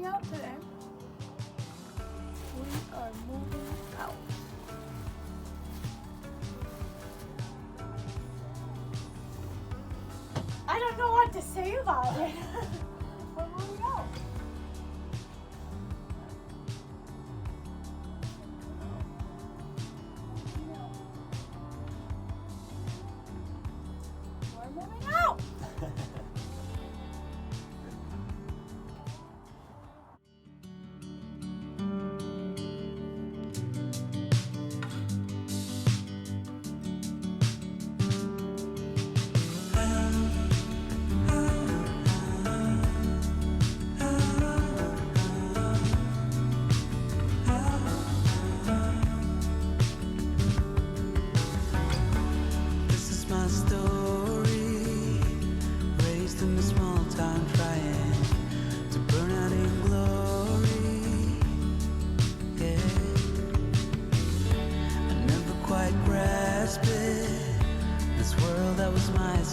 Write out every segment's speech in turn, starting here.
out today. We are moving out. I don't know what to say about it. We're moving out. We're moving out.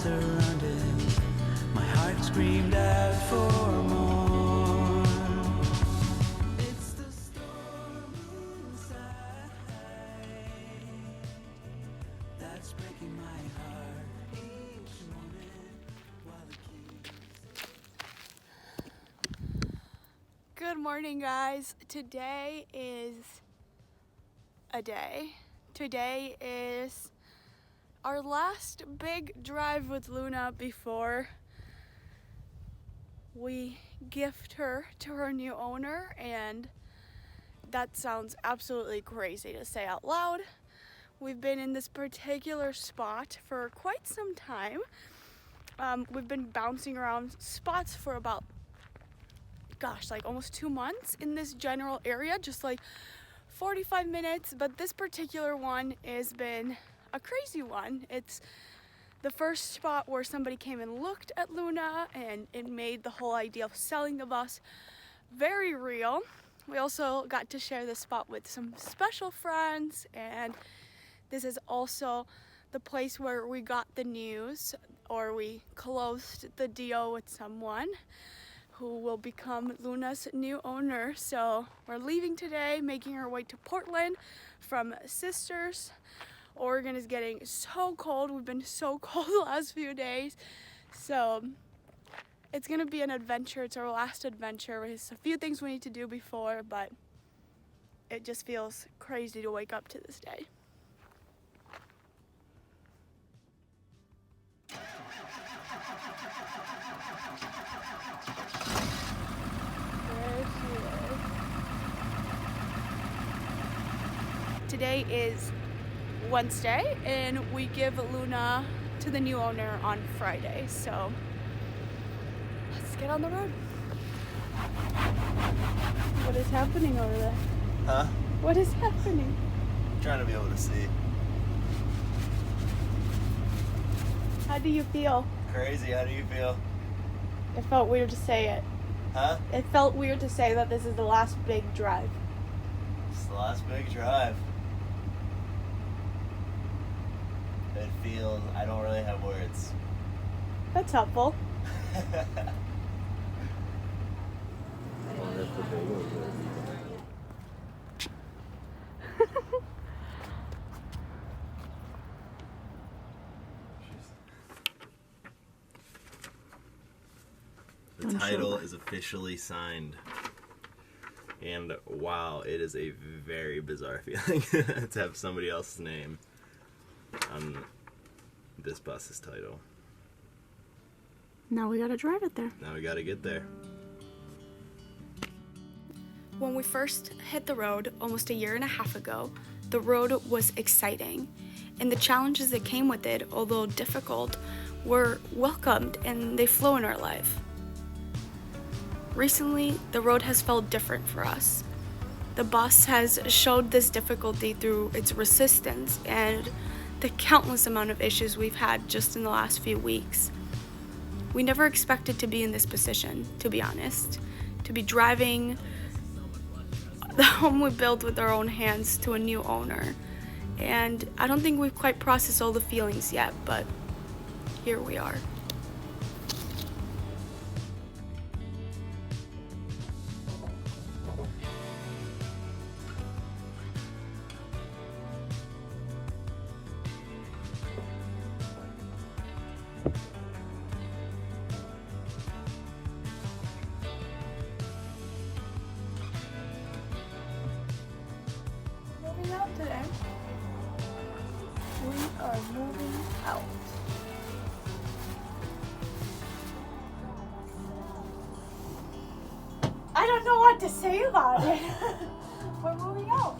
Surroundings, my heart screamed out for more. It's the storm inside that's breaking my heart each moment while it keeps. Good morning, guys. Today is a day. Today is our last big drive with Luna before we gift her to her new owner, and that sounds absolutely crazy to say out loud. We've been in this particular spot for quite some time. We've been bouncing around spots for about, like almost 2 months in this general area, just like 45 minutes, but this particular one has been a crazy one. It's the first spot where somebody came and looked at Luna, and it made the whole idea of selling the bus very real. We also got to share this spot with some special friends, and this is also the place where we got the news, or we closed the deal with someone who will become Luna's new owner. So we're leaving today, making our way to Portland from Sisters. Oregon is getting so cold. We've been so cold the last few days. So it's gonna be an adventure. It's our last adventure. There's a few things we need to do before, but it just feels crazy to wake up to this day. There she is. Today is Wednesday, and we give Luna to the new owner on Friday, so let's get on the road. What is happening over there? Huh? What is happening? I'm trying to be able to see. How do you feel? Crazy, how do you feel? It felt weird to say it. Huh? It felt weird to say that this is the last big drive. It's the last big drive. It feels, I don't really have words. That's helpful. The title is officially signed. And wow, it is a very bizarre feeling to have somebody else's name on this bus's title. Now we gotta drive it there. Now we gotta get there. When we first hit the road almost a year and a half ago, the road was exciting, and the challenges that came with it, although difficult, were welcomed and they flow in our life. Recently, the road has felt different for us. The bus has showed this difficulty through its resistance and the countless amount of issues we've had just in the last few weeks. We never expected to be in this position, to be honest, to be driving the home we built with our own hands to a new owner. And I don't think we've quite processed all the feelings yet, but here we are. today. We are moving out. I don't know what to say about it. We're moving out.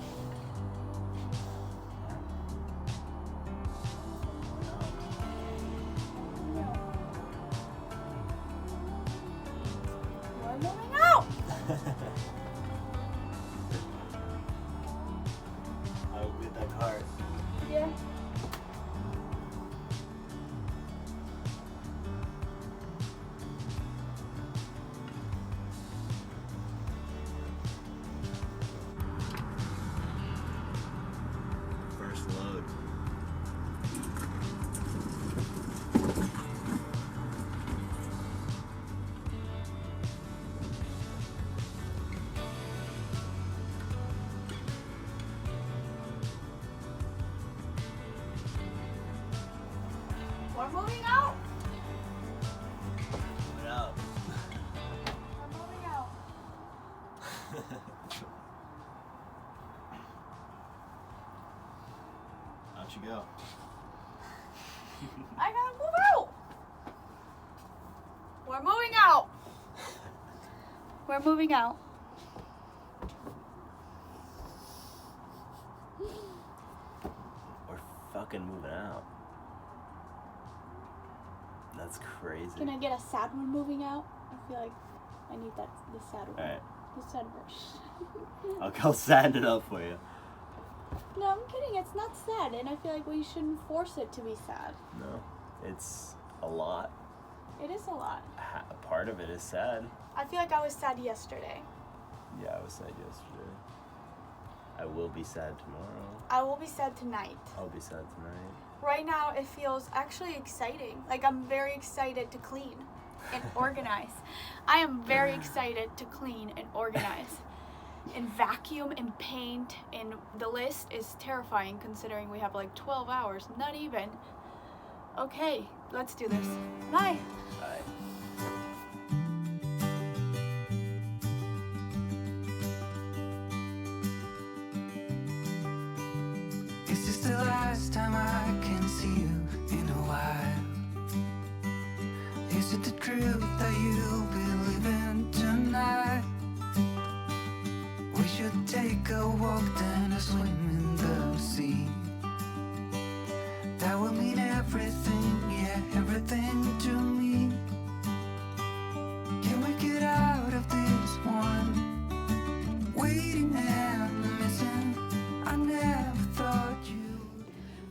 We're moving out. I'll get that card. Yeah. First load. We're moving out. Move it out. We're moving out. Out you go. I gotta move out. We're moving out. We're moving out. We're fucking moving out. That's crazy. Can I get a sad one moving out? I feel like I need the sad one. Alright, The sad version. I'll go sad it up for you. No, I'm kidding. It's not sad, and I feel like we shouldn't force it to be sad. No, it's a lot. It is a lot. A part of it is sad. I feel like I was sad yesterday. Yeah, I was sad yesterday. I will be sad tomorrow. I will be sad tonight. I'll be sad tonight. Right now, it feels actually exciting. Like I'm very excited to clean and organize. I am very excited to clean and organize. And vacuum and paint, and the list is terrifying considering we have like 12 hours, not even. Okay, let's do this. Bye. Bye. Is this the last time I can see you in a while? Is it the truth that you'll be living tonight? We should take a walk, then a swim in the sea. That will mean everything, yeah, everything to me. Can we get out of this one? Waiting and missing, I never thought you.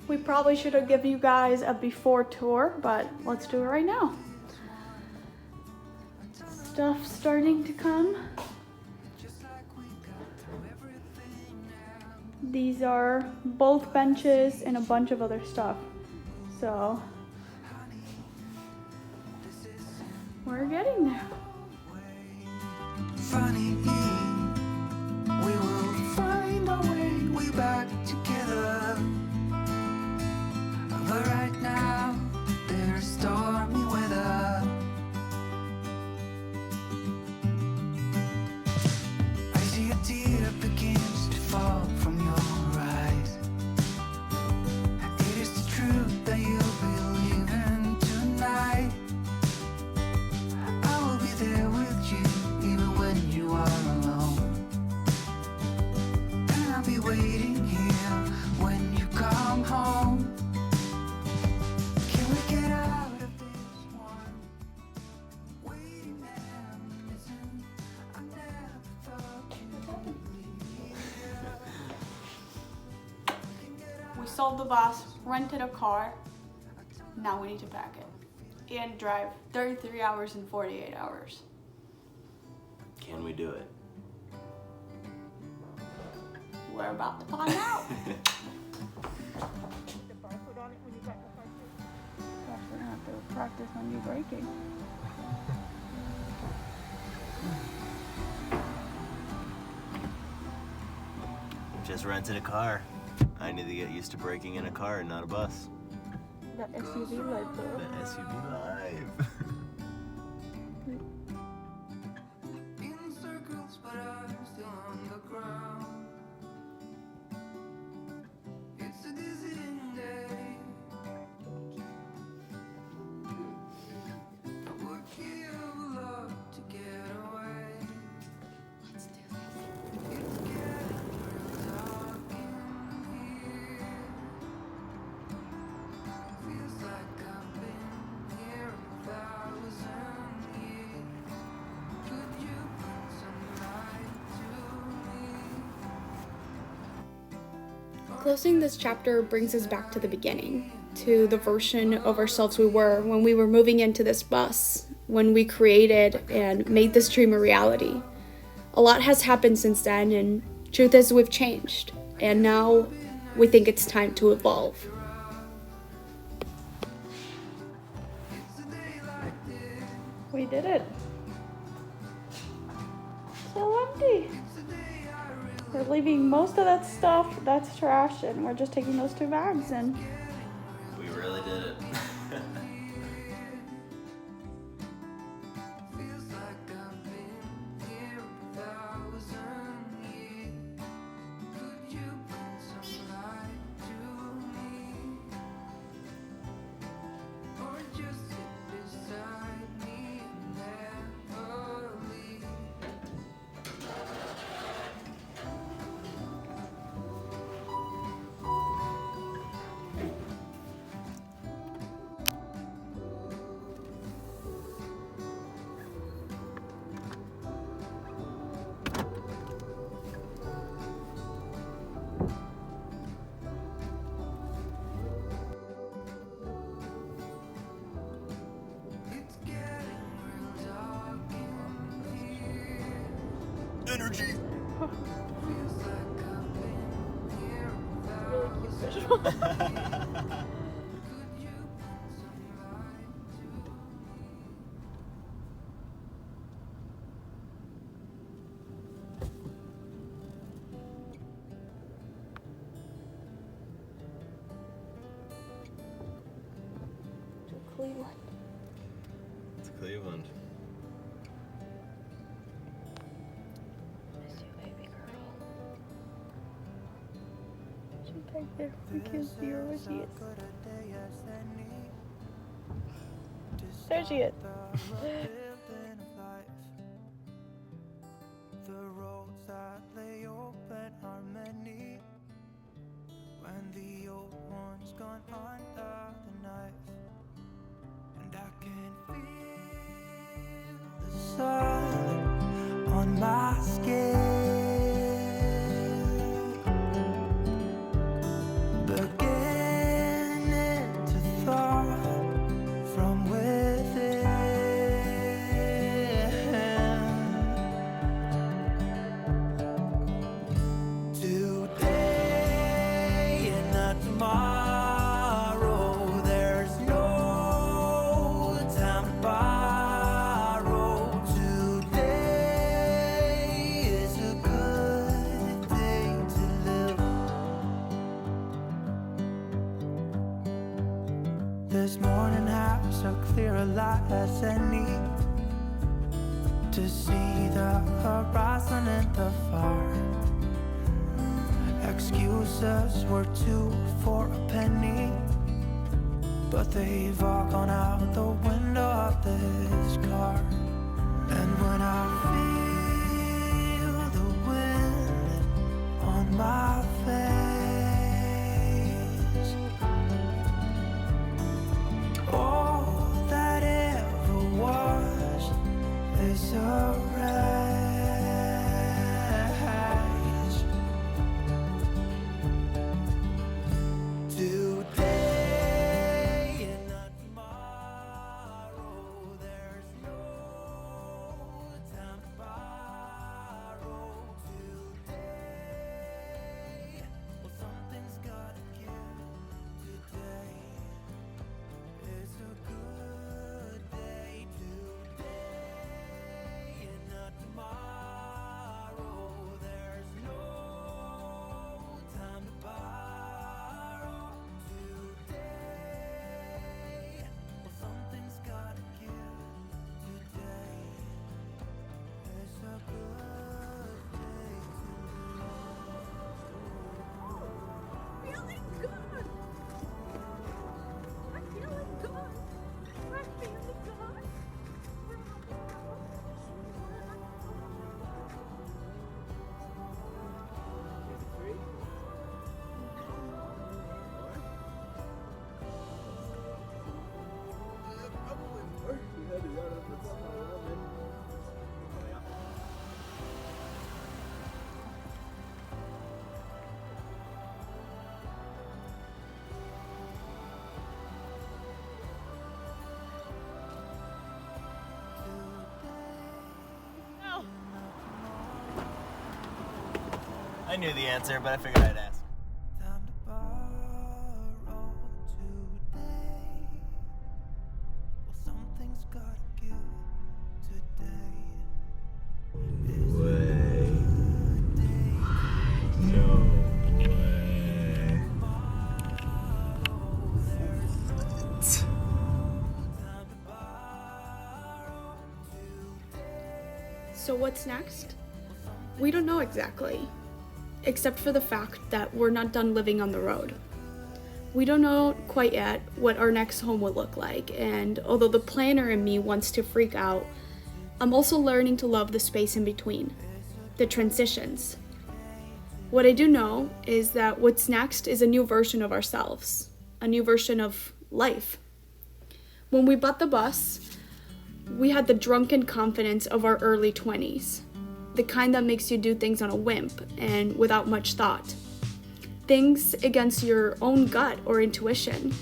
We probably should have given you guys a before tour, but let's do it right now. Stuff starting to come. These are both benches and a bunch of other stuff. So we're getting there. Funny, we will find our way back together. But right now, there's stormy weather. I see a tear begins to fall from your eyes. It is the truth that you'll be leaving tonight. I will be there with you even when you are alone. And I'll be waiting here when you come home. Can we get out of this one? Waiting and missing, I never thought you'd be here. We sold the bus, rented a car. Now we need to pack it and drive 33 hours and 48 hours. Can we do it? We're about to find out. Gosh, we're gonna have to practice on you braking. Just rented a car. I need to get used to braking in a car and not a bus. That SUV light The though. SUV live. In circles, but I'm still on the ground. Closing this chapter brings us back to the beginning, to the version of ourselves we were when we were moving into this bus, when we created and made this dream a reality. A lot has happened since then, and truth is we've changed, and now we think it's time to evolve. We did it. So empty. We're leaving most of that stuff, that's trash, and we're just taking those 2 bags and We really did it. Feels like I've been here 1,000 years. Could you bring some light to me? Or just sit beside me and never leave? It's getting real dark in here. Energy. Feels like I've been here really cute visual. Could you bring some light to me? To Cleveland. It's Cleveland. Miss you, baby girl. She's back there. We can't see her where she is. There she is. The roads that lay open are many. When the old one's gone under the knife, and I can feel the sun on my skin, beginning to thaw from within. Today and not tomorrow, there's no time to borrow. Today is a good day to live. This morning has so clear a light as any to see the horizon in the far. Excuses were 2 for a penny, but they've all gone out the window of this car. And when I feel the wind on my face, all that ever was is a wreck. Today and not tomorrow, there's no time to borrow. Today I knew the answer, but I figured I'd ask. Time to borrow today. Well, something's gotta give today. Way. No way. What? So what's next? We don't know exactly, except for the fact that we're not done living on the road. We don't know quite yet what our next home will look like, and although the planner in me wants to freak out, I'm also learning to love the space in between, the transitions. What I do know is that what's next is a new version of ourselves, a new version of life. When we bought the bus, we had the drunken confidence of our early 20s, the kind that makes you do things on a whim and without much thought. Things against your own gut or intuition.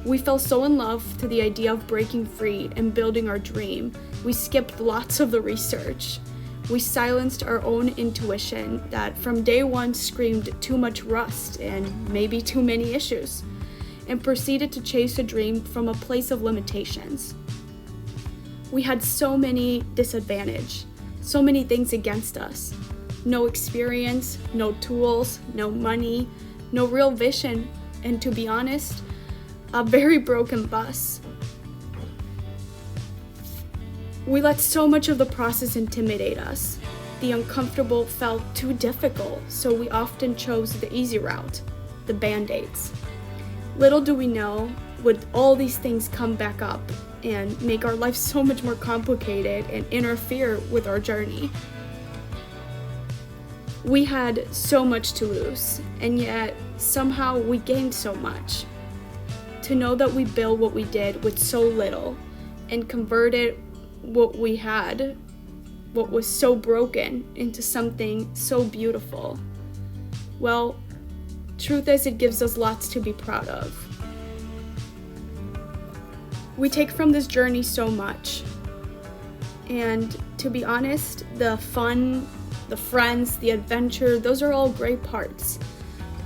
We fell so in love to the idea of breaking free and building our dream, we skipped lots of the research. We silenced our own intuition that from day one screamed too much rust and maybe too many issues, and proceeded to chase a dream from a place of limitations. We had so many disadvantages, so many things against us. No experience, no tools, no money, no real vision, and to be honest, a very broken bus. We let so much of the process intimidate us. The uncomfortable felt too difficult, so we often chose the easy route, the band-aids. Little do we know, would all these things come back up and make our life so much more complicated and interfere with our journey. We had so much to lose, and yet somehow we gained so much. To know that we built what we did with so little and converted what we had, what was so broken, into something so beautiful. Well, truth is, it gives us lots to be proud of. We take from this journey so much. And to be honest, the fun, the friends, the adventure, those are all great parts.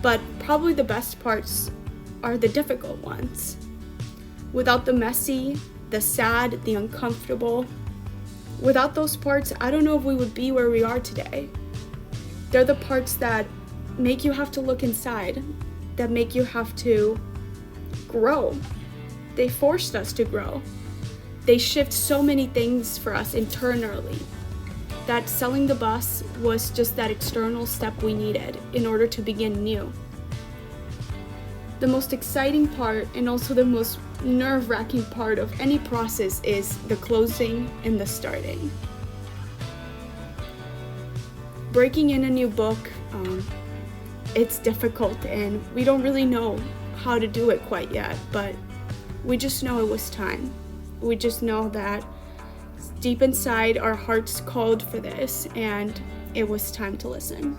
But probably the best parts are the difficult ones. Without the messy, the sad, the uncomfortable, without those parts, I don't know if we would be where we are today. They're the parts that make you have to look inside, that make you have to grow. They forced us to grow. They shift so many things for us internally. That selling the bus was just that external step we needed in order to begin new. The most exciting part and also the most nerve-wracking part of any process is the closing and the starting. Breaking in a new book, it's difficult and we don't really know how to do it quite yet, but we just know it was time. We just know that deep inside our hearts called for this and it was time to listen.